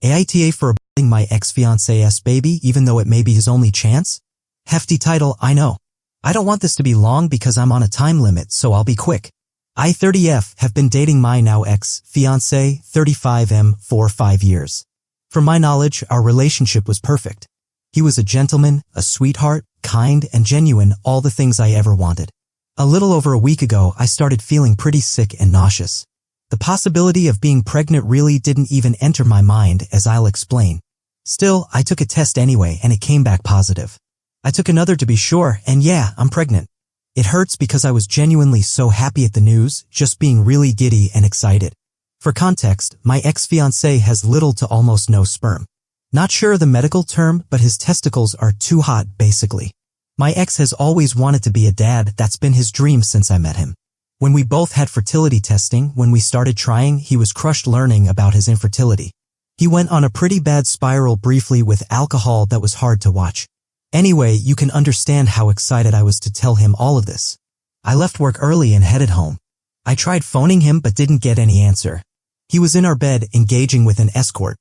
AITA for aborting my ex-fiancé's baby even though it may be his only chance? Hefty title, I know. I don't want this to be long because I'm on a time limit, so I'll be quick. I 30F have been dating my now ex-fiancé 35M for 5 years. From my knowledge, our relationship was perfect. He was a gentleman, a sweetheart, kind and genuine, all the things I ever wanted. A little over a week ago, I started feeling pretty sick and nauseous. The possibility of being pregnant really didn't even enter my mind, as I'll explain. Still, I took a test anyway and it came back positive. I took another to be sure, and yeah, I'm pregnant. It hurts because I was genuinely so happy at the news, just being really giddy and excited. For context, my ex-fiancé has little to almost no sperm. Not sure the medical term, but his testicles are too hot, basically. My ex has always wanted to be a dad, that's been his dream since I met him. When we both had fertility testing, when we started trying, he was crushed learning about his infertility. He went on a pretty bad spiral briefly with alcohol that was hard to watch. Anyway, you can understand how excited I was to tell him all of this. I left work early and headed home. I tried phoning him but didn't get any answer. He was in our bed engaging with an escort.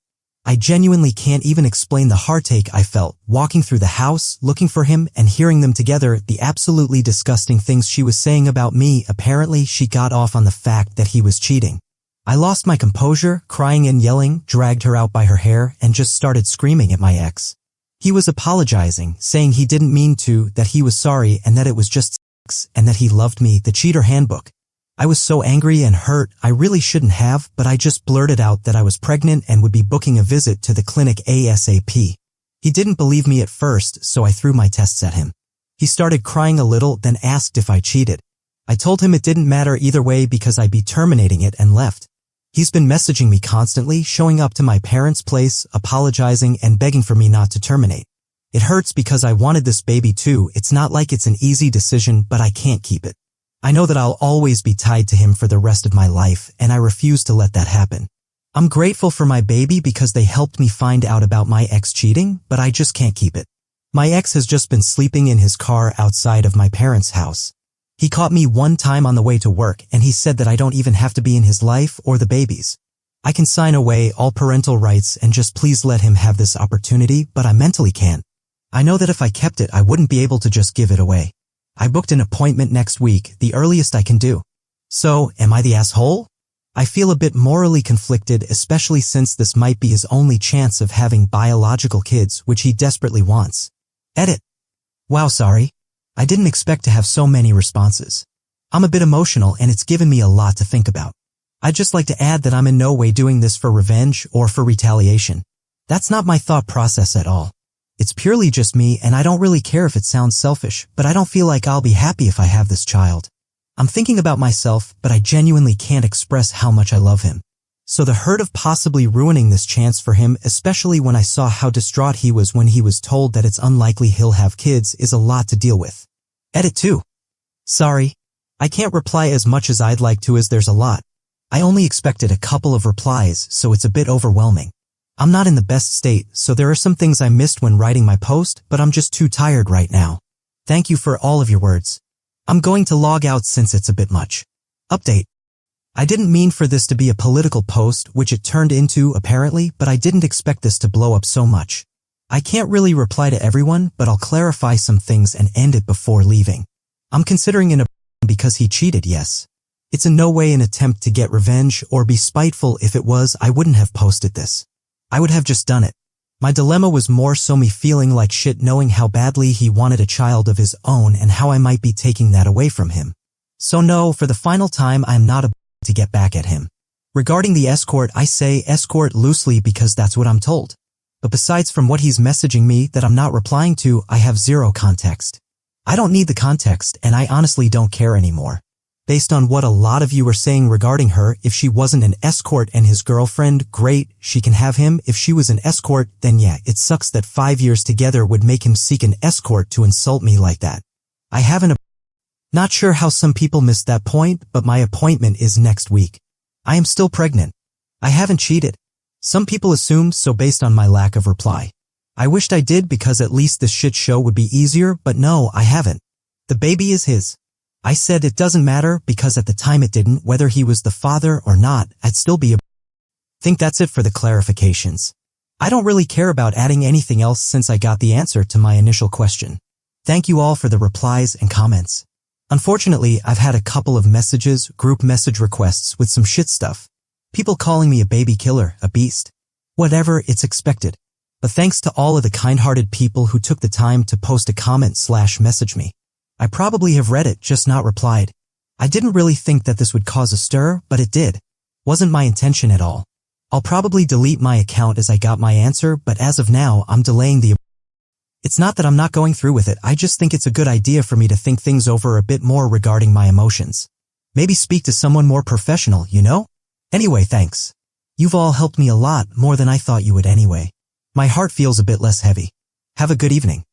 I genuinely can't even explain the heartache I felt, walking through the house, looking for him and hearing them together, the absolutely disgusting things she was saying about me. Apparently, she got off on the fact that he was cheating. I lost my composure, crying and yelling, dragged her out by her hair, and just started screaming at my ex. He was apologizing, saying he didn't mean to, that he was sorry and that it was just sex, and that he loved me, the cheater handbook. I was so angry and hurt, I really shouldn't have, but I just blurted out that I was pregnant and would be booking a visit to the clinic ASAP. He didn't believe me at first, so I threw my tests at him. He started crying a little, then asked if I cheated. I told him it didn't matter either way because I'd be terminating it and left. He's been messaging me constantly, showing up to my parents' place, apologizing and begging for me not to terminate. It hurts because I wanted this baby too. It's not like it's an easy decision, but I can't keep it. I know that I'll always be tied to him for the rest of my life, and I refuse to let that happen. I'm grateful for my baby because they helped me find out about my ex cheating, but I just can't keep it. My ex has just been sleeping in his car outside of my parents' house. He caught me one time on the way to work, and he said that I don't even have to be in his life or the baby's. I can sign away all parental rights and just please let him have this opportunity, but I mentally can't. I know that if I kept it, I wouldn't be able to just give it away. I booked an appointment next week, the earliest I can do. So, am I the asshole? I feel a bit morally conflicted, especially since this might be his only chance of having biological kids, which he desperately wants. Edit. Wow, sorry. I didn't expect to have so many responses. I'm a bit emotional and it's given me a lot to think about. I'd just like to add that I'm in no way doing this for revenge or for retaliation. That's not my thought process at all. It's purely just me and I don't really care if it sounds selfish, but I don't feel like I'll be happy if I have this child. I'm thinking about myself, but I genuinely can't express how much I love him. So the hurt of possibly ruining this chance for him, especially when I saw how distraught he was when he was told that it's unlikely he'll have kids, is a lot to deal with. Edit 2. Sorry. I can't reply as much as I'd like to as there's a lot. I only expected a couple of replies, so it's a bit overwhelming. I'm not in the best state, so there are some things I missed when writing my post, but I'm just too tired right now. Thank you for all of your words. I'm going to log out since it's a bit much. Update. I didn't mean for this to be a political post, which it turned into, apparently, but I didn't expect this to blow up so much. I can't really reply to everyone, but I'll clarify some things and end it before leaving. I'm considering an abortion because he cheated, yes. It's in no way an attempt to get revenge or be spiteful. If it was, I wouldn't have posted this. I would have just done it. My dilemma was more so me feeling like shit knowing how badly he wanted a child of his own and how I might be taking that away from him. So no, for the final time, I'm not about to get back at him. Regarding the escort, I say escort loosely because that's what I'm told. But besides from what he's messaging me that I'm not replying to, I have zero context. I don't need the context and I honestly don't care anymore. Based on what a lot of you are saying regarding her, if she wasn't an escort and his girlfriend, great, she can have him. If she was an escort, then yeah, it sucks that 5 years together would make him seek an escort to insult me like that. I haven't. Not sure how some people missed that point, but my appointment is next week. I am still pregnant. I haven't cheated. Some people assumed so based on my lack of reply. I wished I did because at least this shit show would be easier, but no, I haven't. The baby is his. I said it doesn't matter because at the time it didn't, whether he was the father or not, I'd still be a. Think that's it for the clarifications. I don't really care about adding anything else since I got the answer to my initial question. Thank you all for the replies and comments. Unfortunately, I've had a couple of messages, group message requests with some shit stuff. People calling me a baby killer, a beast. Whatever, it's expected. But thanks to all of the kind-hearted people who took the time to post a comment/message me. I probably have read it, just not replied. I didn't really think that this would cause a stir, but it did. Wasn't my intention at all. I'll probably delete my account as I got my answer, but as of now, I'm delaying the... It's not that I'm not going through with it, I just think it's a good idea for me to think things over a bit more regarding my emotions. Maybe speak to someone more professional, you know? Anyway, thanks. You've all helped me a lot, more than I thought you would anyway. My heart feels a bit less heavy. Have a good evening.